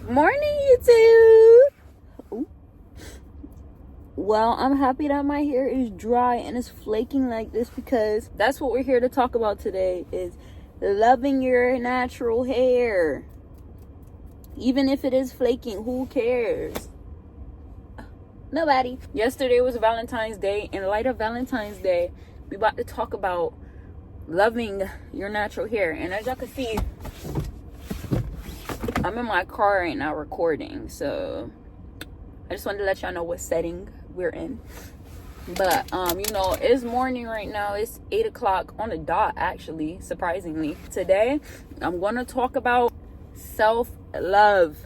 Morning, YouTube. Ooh. Well, I'm happy that my hair is dry and it's flaking like this because that's what we're here to talk about today, is loving your natural hair. Even if it is flaking, who cares? Nobody. Yesterday was Valentine's Day. In light of Valentine's Day, we about to talk about loving your natural hair. And as y'all can see, I'm in my car right now recording, so I just wanted to let y'all know what setting we're in. But it's morning right now. It's 8 o'clock on the dot, actually, surprisingly. Today I'm going to talk about self-love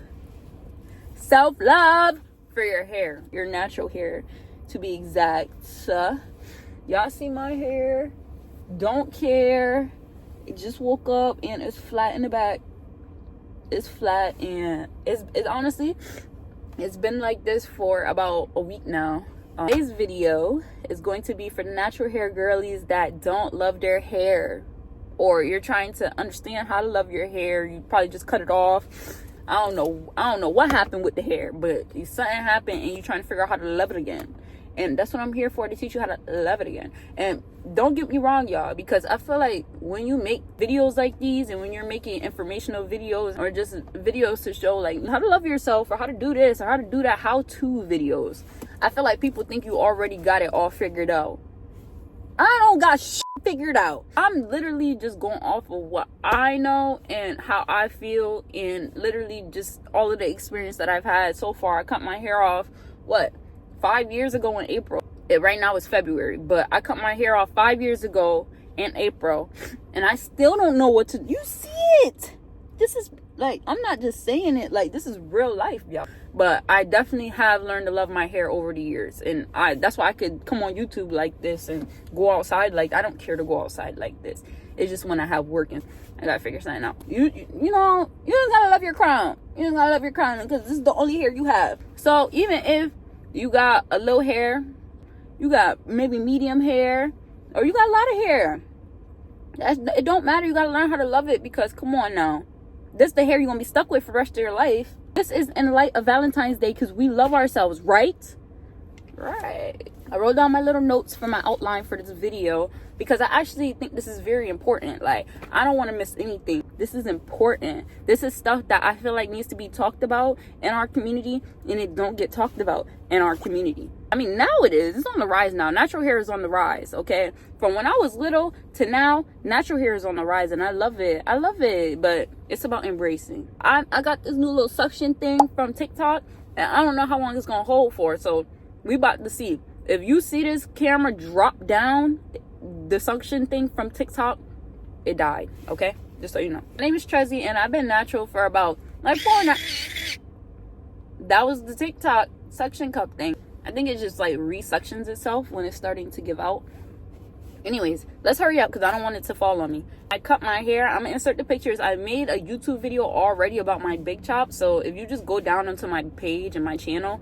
for your hair, your natural hair to be exact. Y'all see my hair? Don't care. It just woke up and it's flat in the back. It's flat, and it's honestly, it's been like this for about a week now. Today's video is going to be for the natural hair girlies that don't love their hair, or you're trying to understand how to love your hair. You probably just cut it off. I don't know what happened with the hair, but something happened and you're trying to figure out how to love it again. And that's what I'm here for, to teach you how to love it again. And don't get me wrong, y'all, because I feel like when you make videos like these, and when you're making informational videos or just videos to show like how to love yourself, or how to do this or how to do that, how-to videos, I feel like people think you already got it all figured out. I don't got shit figured out. I'm literally just going off of what I know and how I feel, and literally just all of the experience that I've had so far. I cut my hair off, 5 years ago in April. Right now it's February, but I cut my hair off 5 years ago in April, and I still don't know what to. You see it? This is like, I'm not just saying it, like, this is real life, y'all. But I definitely have learned to love my hair over the years, and that's why I could come on YouTube like this and go outside. Like, I don't care to go outside like this. It's just when I have work and I gotta figure something out. You just gotta love your crown. You just gotta love your crown, because this is the only hair you have. So even if you got a little hair, you got maybe medium hair, or you got a lot of hair, it don't matter. You gotta learn how to love it, because come on now, this is the hair you're gonna be stuck with for the rest of your life. This is in light of Valentine's Day, because we love ourselves, right? I wrote down my little notes for my outline for this video, because I actually think this is very important. Like, I don't want to miss anything. This is important. This is stuff that I feel like needs to be talked about in our community, and it don't get talked about in our community. I mean, now it is. It's on the rise now. Natural hair is on the rise, okay? From when I was little to now, natural hair is on the rise, and I love it. I love it, but it's about embracing. I got this new little suction thing from TikTok, and I don't know how long it's going to hold for, so we about to see. If you see this camera drop down, the suction thing from TikTok, it died, okay? Just so you know. My name is Tresses, and I've been natural for about like 4 now. That was the TikTok suction cup thing. I think it just like resuctions itself when it's starting to give out. Anyways, let's hurry up, because I don't want it to fall on me. I cut my hair. I'm gonna insert the pictures. I made a YouTube video already about my big chop, so if you just go down onto my page and my channel,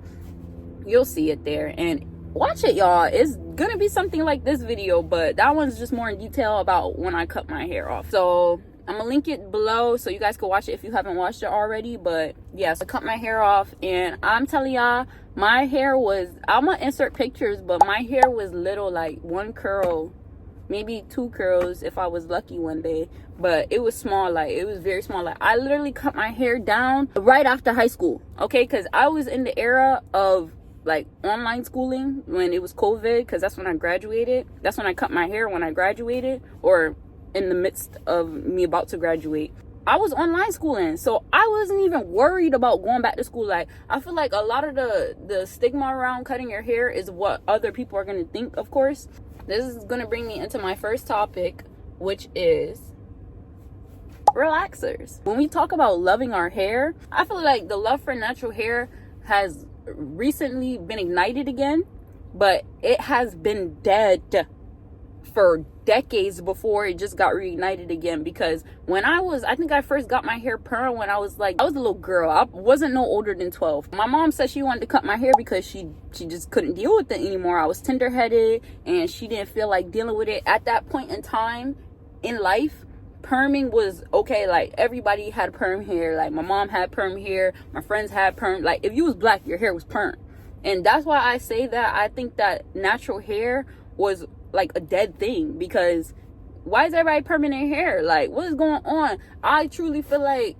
you'll see it there, and watch it, y'all. It's gonna be something like this video, but that one's just more in detail about when I cut my hair off. So I'm gonna link it below so you guys can watch it if you haven't watched it already. But yes, I cut my hair off, and I'm telling y'all, my hair was, I'm gonna insert pictures, but my hair was little, like 1 curl, maybe 2 curls if I was lucky one day, but it was small. Like, it was very small. Like, I literally cut my hair down right after high school, okay? Because I was in the era of like online schooling when it was COVID, because that's when I graduated. That's when I cut my hair, when I graduated, or in the midst of me about to graduate. I was online schooling, so I wasn't even worried about going back to school. Like, I feel like a lot of the stigma around cutting your hair is what other people are going to think, of course. This is going to bring me into my first topic, which is relaxers. When we talk about loving our hair, I feel like the love for natural hair has recently been ignited again, but it has been dead for decades before it just got reignited again. Because when I think I first got my hair perm when I was a little girl. I wasn't no older than 12. My mom said she wanted to cut my hair because she just couldn't deal with it anymore. I was tender-headed, and she didn't feel like dealing with it at that point in time in life. perming was okay. Like, everybody had perm hair. Like, my mom had perm hair, my friends had perm. Like, if you was black, your hair was perm. And that's why I say that I think that natural hair was like a dead thing, because why is everybody perming their hair? Like, what is going on? I truly feel like,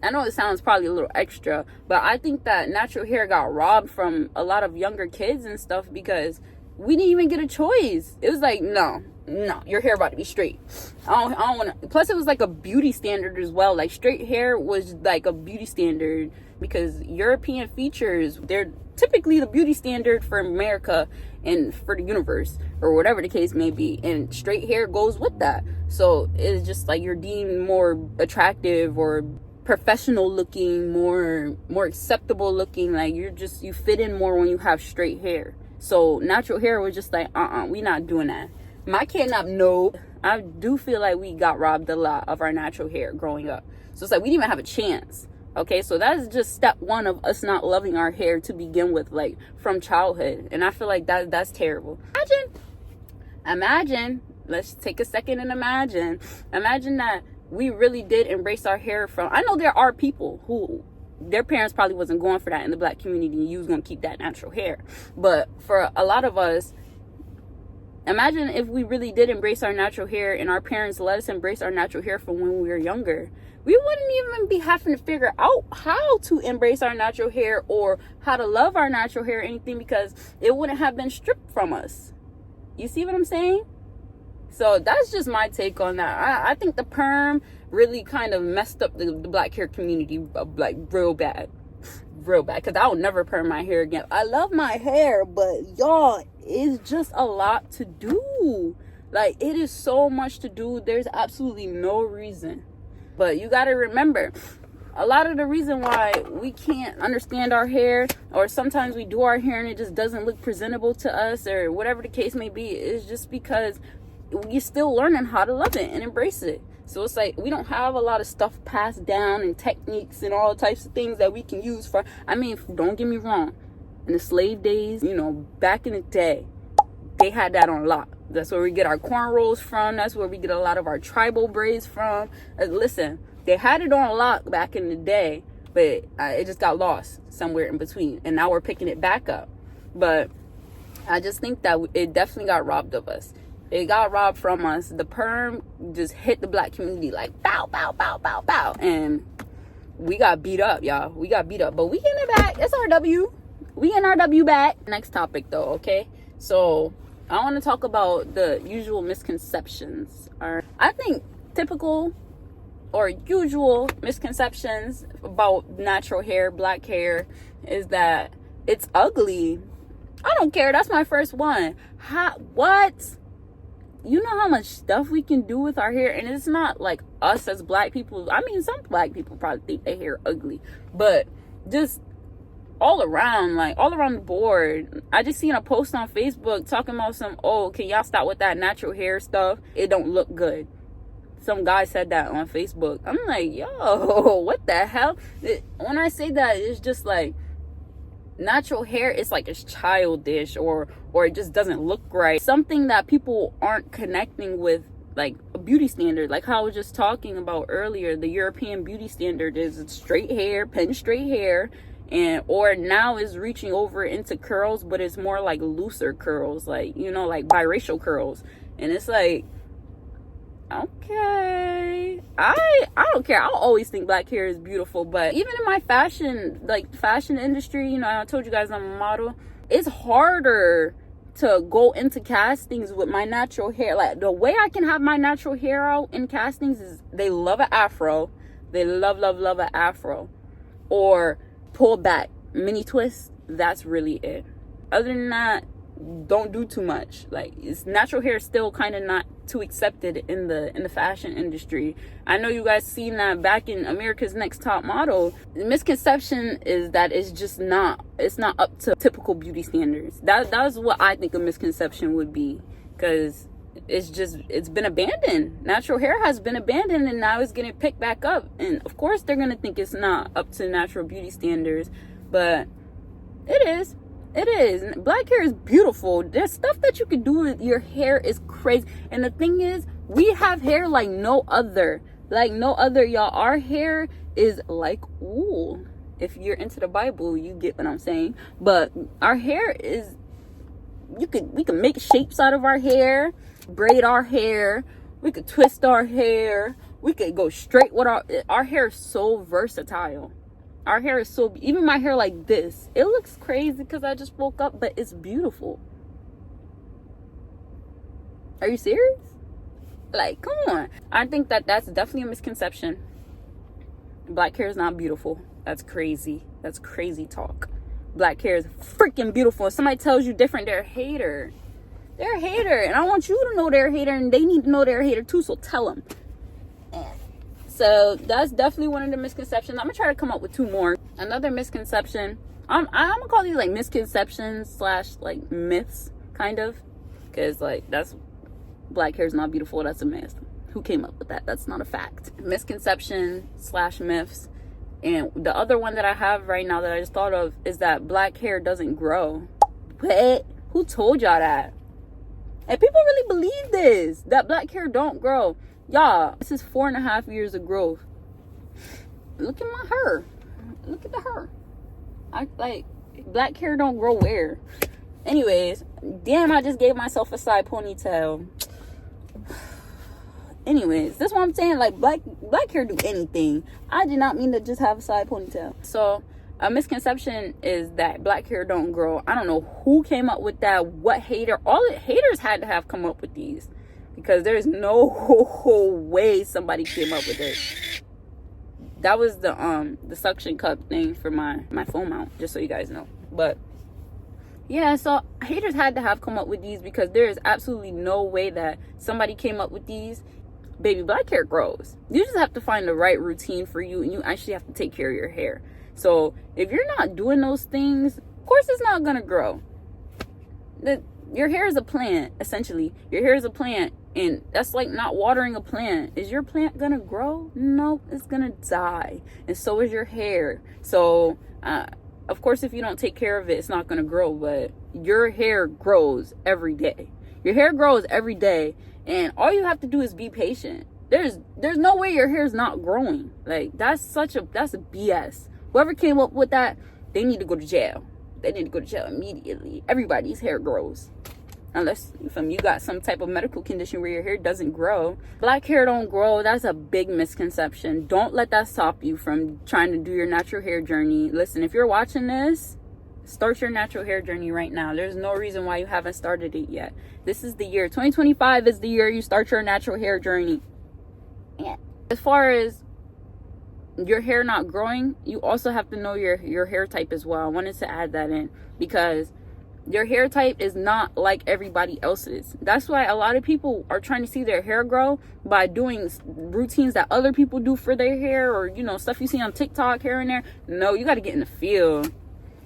I know it sounds probably a little extra, but I think that natural hair got robbed from a lot of younger kids and stuff, because we didn't even get a choice. It was like, no, your hair about to be straight. I don't want to. Plus, it was like a beauty standard as well. Like, straight hair was like a beauty standard, because European features, they're typically the beauty standard for America and for the universe, or whatever the case may be. And straight hair goes with that. So it's just like you're deemed more attractive or professional looking, more acceptable looking. Like, you fit in more when you have straight hair. So natural hair was just like, we not doing that. My kid not know. I do feel like we got robbed a lot of our natural hair growing up. So it's like we didn't even have a chance. Okay, so that's just step one of us not loving our hair to begin with, like, from childhood. And I feel like that's terrible. Imagine, let's take a second and imagine that we really did embrace our hair from, I know there are people who their parents probably wasn't going for that in the black community, and you was going to keep that natural hair. But for a lot of us, imagine if we really did embrace our natural hair and our parents let us embrace our natural hair from when we were younger. We wouldn't even be having to figure out how to embrace our natural hair or how to love our natural hair or anything, because it wouldn't have been stripped from us. You see what I'm saying? So that's just my take on that. I think the perm really kind of messed up the black hair community, like, real bad. Because I will never perm my hair again. I love my hair, but y'all, it's just a lot to do. Like, it is so much to do. There's absolutely no reason. But you got to remember, a lot of the reason why we can't understand our hair, or sometimes we do our hair and it just doesn't look presentable to us, or whatever the case may be, is just because we're still learning how to love it and embrace it. So it's like we don't have a lot of stuff passed down and techniques and all types of things that we can use for. I mean, don't get me wrong. In the slave days, back in the day, they had that on lock. That's where we get our cornrows from. That's where we get a lot of our tribal braids from. Listen, they had it on lock back in the day, but it just got lost somewhere in between. And now we're picking it back up. But I just think that it definitely got robbed of us. It got robbed from us. The perm just hit the black community like bow, bow, bow, bow, bow. And we got beat up, y'all. We got beat up. But we getting it back. It's our W. We getting our W back. Next topic, though, okay? So I want to talk about the usual misconceptions. I think typical or usual misconceptions about natural hair, black hair, is that it's ugly. I don't care. That's my first one. What? You know how much stuff we can do with our hair, and it's not like us as black people. I mean, some black people probably think their hair ugly, but just all around the board. I just seen a post on Facebook talking about can y'all stop with that natural hair stuff? It don't look good. Some guy said that on Facebook. I'm like, yo, what the hell? When I say that, it's just like, natural hair is like it's childish, or it just doesn't look right. Something that people aren't connecting with, like a beauty standard, like how I was just talking about earlier. The European beauty standard is straight hair, pin straight hair, or now is reaching over into curls, but it's more like looser curls, like like biracial curls. And it's like, okay, I don't care. I'll always think black hair is beautiful. But even in my fashion industry, I told you guys I'm a model. It's harder to go into castings with my natural hair. Like, the way I can have my natural hair out in castings is they love an afro. They love an afro, or pull back, mini twist. That's really it. Other than that, don't do too much. Like, it's natural hair is still kind of not too accepted in the fashion industry. I know you guys seen that back in America's Next Top Model. The misconception is that it's not up to typical beauty standards. That's what I think a misconception would be, because it's been abandoned. Natural hair has been abandoned, and now it's getting picked back up. And of course they're gonna think it's not up to natural beauty standards, but it is. It is. Black hair is beautiful. There's stuff that you can do with your hair is crazy. And the thing is, We have hair like no other. Like no other, y'all. Our hair is like wool. If you're into the Bible, you get what I'm saying. But our hair is, we can make shapes out of our hair, braid our hair, we could twist our hair, we could go straight with our hair is so versatile. Our hair is so, even my hair like this, it looks crazy because I just woke up, but it's beautiful. Are you serious? Like, come on. I think that's definitely a misconception. Black hair is not beautiful. That's crazy. That's crazy talk. Black hair is freaking beautiful. If somebody tells you different, they're a hater. They're a hater. And I want you to know they're a hater, and they need to know they're a hater too, so tell them. So that's definitely one of the misconceptions. I'm going to try to come up with 2 more. Another misconception. I'm going to call these like misconceptions / like myths, kind of. Because like that's, black hair is not beautiful. That's a myth. Who came up with that? That's not a fact. Misconception / myths. And the other one that I have right now that I just thought of is that black hair doesn't grow. What? Who told y'all that? And people really believe this, that black hair don't grow. Y'all, this is 4.5 years of growth. Look at my hair. Look at the hair. I like, black hair don't grow where? Anyways, damn, I just gave myself a side ponytail. Anyways, that's what I'm saying. Like, black hair do anything. I did not mean to just have a side ponytail. So a misconception is that black hair don't grow. I don't know who came up with that. What hater? All the haters had to have come up with these, because there's no way somebody came up with it. That was the suction cup thing for my phone mount, just so you guys know. But yeah, so haters had to have come up with these, because there is absolutely no way that somebody came up with these. Baby, black hair grows. You just have to find the right routine for you, and you actually have to take care of your hair. So if you're not doing those things, of course it's not gonna grow. Your hair is a plant, essentially. Your hair is a plant, and that's like not watering a plant. Is your plant gonna grow? No, it's gonna die. And so is your hair. So of course, if you don't take care of it, it's not gonna grow. But your hair grows every day. Your hair grows every day. And all you have to do is be patient. There's no way your hair is not growing. Like, that's a BS. Whoever came up with that, they need to go to jail. They need to go to jail immediately. Everybody's hair grows. Unless you got some type of medical condition where your hair doesn't grow. Black hair don't grow. That's a big misconception. Don't let that stop you from trying to do your natural hair journey. Listen, if you're watching this, start your natural hair journey right now. There's no reason why you haven't started it yet. This is the year. 2025 is the year you start your natural hair journey. Yeah. As far as your hair not growing, you also have to know your hair type as well. I wanted to add that in, because your hair type is not like everybody else's. That's why a lot of people are trying to see their hair grow by doing routines that other people do for their hair, or stuff you see on TikTok here and there. No, you got to get in the field.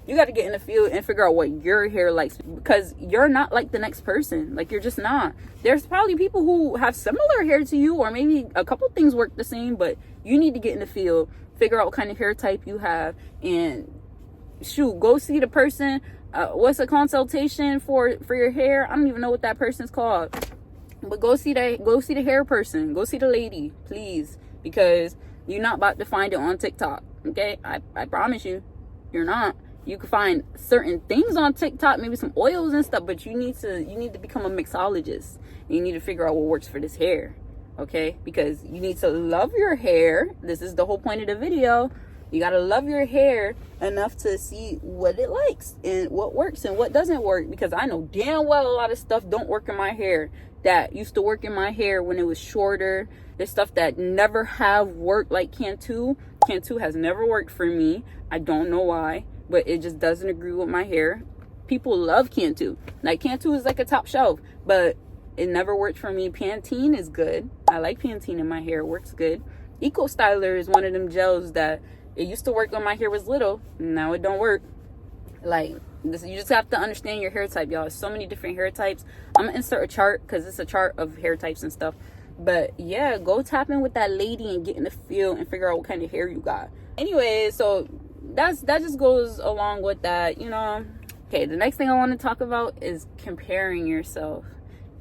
You got to get in the field and figure out what your hair likes, because you're not like the next person. Like, you're just not. There's probably people who have similar hair to you, or maybe a couple things work the same, but you need to get in the field, figure out what kind of hair type you have, and shoot, go see the person. What's a consultation for your hair? I don't even know what that person's called, but go see the hair person. Go see the lady, please, because you're not about to find it on TikTok. Okay, I promise you, you're not. You can find certain things on TikTok, maybe some oils and stuff, but you need to become a mixologist. You need to figure out what works for this hair, okay? Because you need to love your hair. This is the whole point of the video. You got to love your hair enough to see what it likes and what works and what doesn't work, because I know damn well a lot of stuff don't work in my hair that used to work in my hair when it was shorter. There's stuff that never have worked, like Cantu. Cantu has never worked for me. I don't know why, but it just doesn't agree with my hair. People love Cantu. Like, Cantu is like a top shelf, but it never worked for me. Pantene is good. I like Pantene in my hair. It works good. Eco Styler is one of them gels that it used to work when my hair was little. Now it don't work. Like, this, you just have to understand your hair type, y'all. There's so many different hair types. I'm gonna insert a chart, because it's a chart of hair types and stuff. But yeah, go tap in with that lady and get in the field and figure out what kind of hair you got. Anyway, so that just goes along with that, Okay, the next thing I want to talk about is comparing yourself.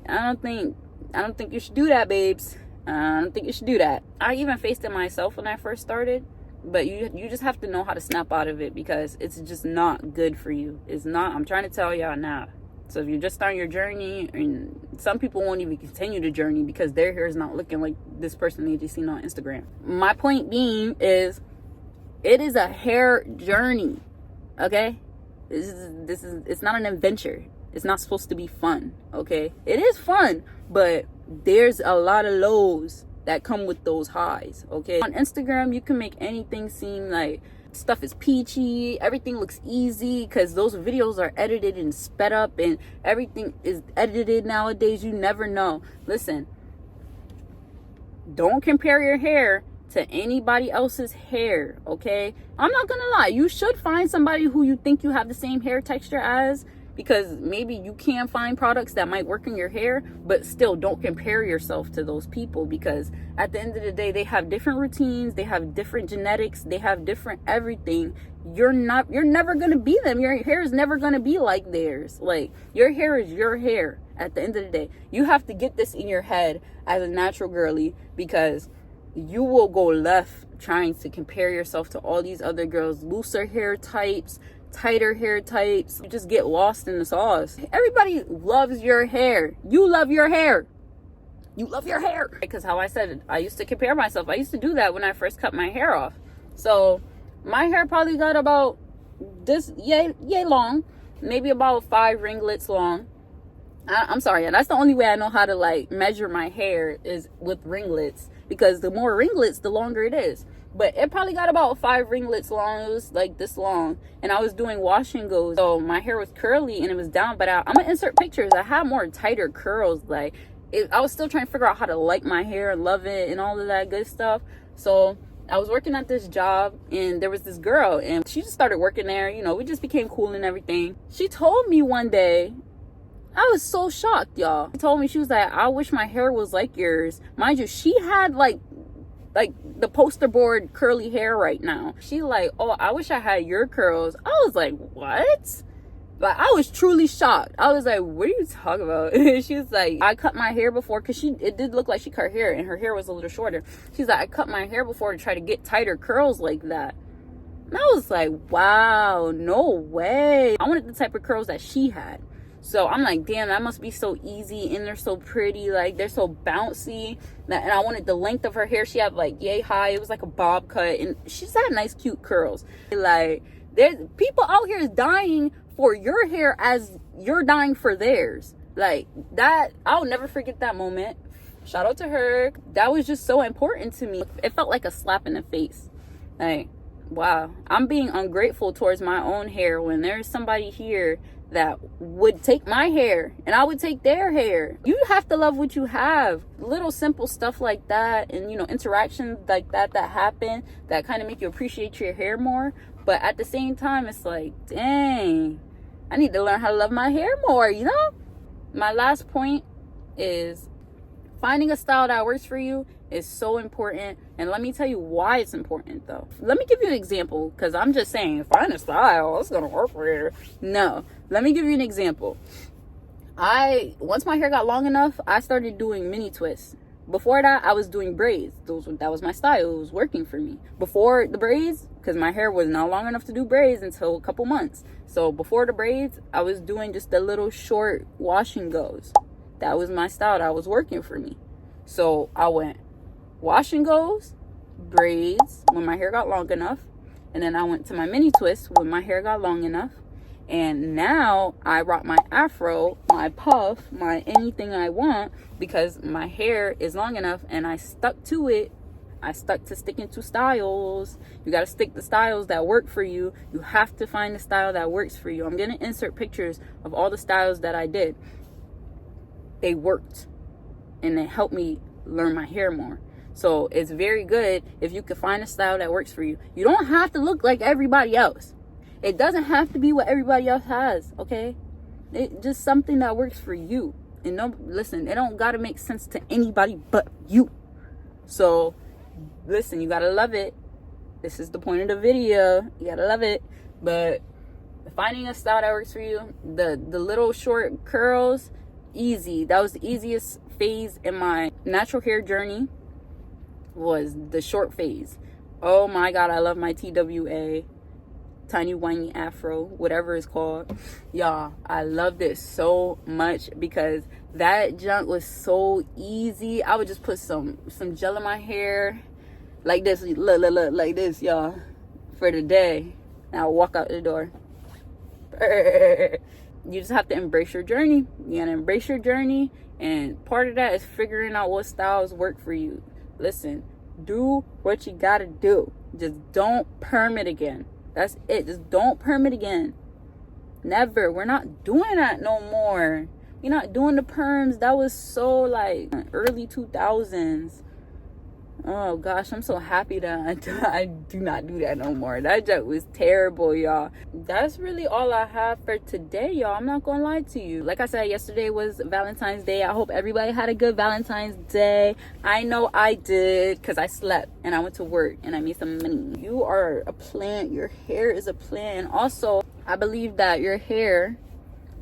I don't think I don't think you should do that, babes. I don't think you should do that. I even faced it myself when I first started, but you just have to know how to snap out of it, because it's just not good for you. It's not. I'm trying to tell y'all now. So if you're just starting your journey, and some people won't even continue the journey because their hair is not looking like this person they just seen on Instagram. My point being is, it is a hair journey, okay? It's not an adventure. It's not supposed to be fun, okay? It is fun, but there's a lot of lows that come with those highs, okay? On Instagram, you can make anything seem like stuff is peachy, everything looks easy, because those videos are edited and sped up, and everything is edited nowadays. You never know. Listen, don't compare your hair to anybody else's hair, okay? I'm not gonna lie, you should find somebody who you think you have the same hair texture as, because maybe you can find products that might work in your hair, but still don't compare yourself to those people, because at the end of the day, they have different routines, they have different genetics, they have different everything. You're never gonna be them. Your hair is never gonna be like theirs. Like, your hair is your hair at the end of the day. You have to get this in your head as a natural girly, because you will go left trying to compare yourself to all these other girls, looser hair types, tighter hair types. You just get lost in the sauce. Everybody loves your hair. You love your hair. You love your hair. Because how I said, I used to compare myself. I used to do that when I first cut my hair off. So my hair probably got about this yay long, maybe about 5 ringlets long. I'm sorry, that's the only way I know how to like measure my hair, is with ringlets, because the more ringlets, the longer it is. But it probably got about 5 ringlets long. It was like this long, and I was doing wash and goes, so my hair was curly and it was down. But I'm gonna insert pictures. I had more tighter curls. Like, I was still trying to figure out how to like my hair and love it and all of that good stuff. So I was working at this job, and there was this girl, and she just started working there. You know, we just became cool and everything. She told me one day, I was so shocked, y'all. She told me, she was like, I wish my hair was like yours. Mind you, she had like the poster board curly hair right now. She like, oh, I wish I had your curls. I was like, what? Like, I was truly shocked. I was like, what are you talking about? She was like, I cut my hair before, because it did look like she cut her hair, and her hair was a little shorter. She's like, I cut my hair before to try to get tighter curls like that. And I was like, wow, no way. I wanted the type of curls that she had. So I'm like, damn, that must be so easy, and they're so pretty, like they're so bouncy. And I wanted the length of her hair. She had like yay high, it was like a bob cut, and she's had nice cute curls. Like, there's people out here is dying for your hair as you're dying for theirs. Like that, I'll never forget that moment. Shout out to her. That was just so important to me. It felt like a slap in the face. Like, wow, I'm being ungrateful towards my own hair when there's somebody here that would take my hair and I would take their hair. You have to love what you have. Little simple stuff like that, and you know, interactions like that happen that kind of make you appreciate your hair more. But at the same time, it's like, dang, I need to learn how to love my hair more, you know? My last point is, finding a style that works for you is so important. And let me tell you why it's important, though. Let me give you an example, because I'm just saying, find a style, it's gonna work for you. No, let me give you an example. Once my hair got long enough, I started doing mini twists. Before that, I was doing braids. That was my style. It was working for me. Before the braids, because my hair was not long enough to do braids until a couple months. So before the braids, I was doing just the little short wash and goes. That was my style. That was working for me. So I went wash and goes, braids when my hair got long enough, and then I went to my mini twist when my hair got long enough. And now I rock my afro, my puff, my anything I want, because my hair is long enough, and I stuck to it. I stuck to sticking to styles. You got to stick to styles that work for you. You have to find the style that works for you. I'm going to insert pictures of all the styles that I did. They worked, and it helped me learn my hair more. So it's very good if you can find a style that works for you. You don't have to look like everybody else. It doesn't have to be what everybody else has, okay? It just something that works for you. And no, listen, it don't gotta make sense to anybody but you. So listen, you gotta love it. This is the point of the video. You gotta love it. But finding a style that works for you, the little short curls, easy. That was the easiest phase in my natural hair journey was the short phase. Oh my god, I love my TWA, tiny whiny afro, whatever it's called. Y'all, I loved it so much because that junk was so easy. I would just put some gel in my hair like this, look like this, y'all, for the day. Now I'll walk out the door. You just have to embrace your journey. You gotta embrace your journey, and part of that is figuring out what styles work for you. Listen, do what you gotta do. Just don't perm it again. That's it. Just don't perm it again. Never. We're not doing that no more. We're not doing the perms. That was so like early 2000s. Oh gosh, I'm so happy that I do not do that no more. That joke was terrible, y'all. That's really all I have for today, y'all. I'm not gonna lie to you. Like I said, yesterday was Valentine's Day. I hope everybody had a good Valentine's Day. I know I did, because I slept and I went to work and I made some money. You are a plant. Your hair is a plant. And also, I believe that your hair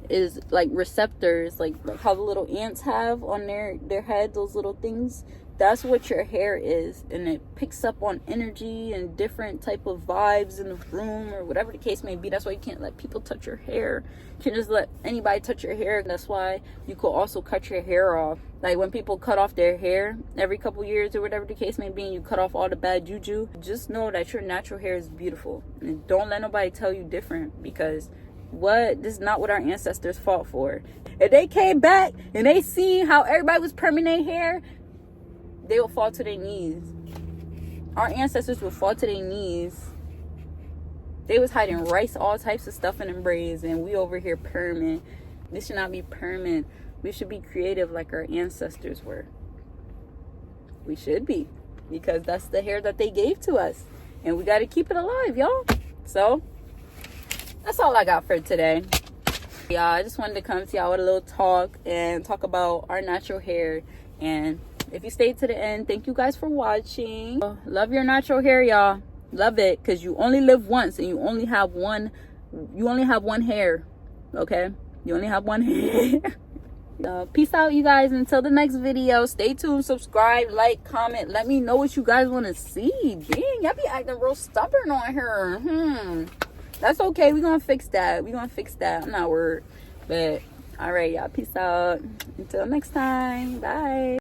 is like receptors, like how the little ants have on their head, those little things. That's what your hair is, and it picks up on energy and different type of vibes in the room or whatever the case may be. That's why you can't let people touch your hair. You can't just let anybody touch your hair. That's why you could also cut your hair off. Like when people cut off their hair every couple years or whatever the case may be, and you cut off all the bad juju, just know that your natural hair is beautiful, and don't let nobody tell you different, because this is not what our ancestors fought for. If they came back and they seen how everybody was perming their hair, they will fall to their knees. Our ancestors will fall to their knees. They was hiding rice, all types of stuff in them braids, and we over here perming. This should not be perming. We should be creative like our ancestors were. We should be, because that's the hair that they gave to us, and we got to keep it alive, y'all. So that's all I got for today. Y'all, I just wanted to come to y'all with a little talk and talk about our natural hair. And if you stayed to the end, thank you guys for watching. Love your natural hair, y'all. Love it, because you only live once, and you only have one hair. Okay, you only have one hair. Peace out, you guys, until the next video. Stay tuned, subscribe, like, comment, let me know what you guys want to see. Dang, y'all be acting real stubborn on her. That's okay. We're gonna fix that. I'm not worried. But all right, y'all, peace out until next time. Bye.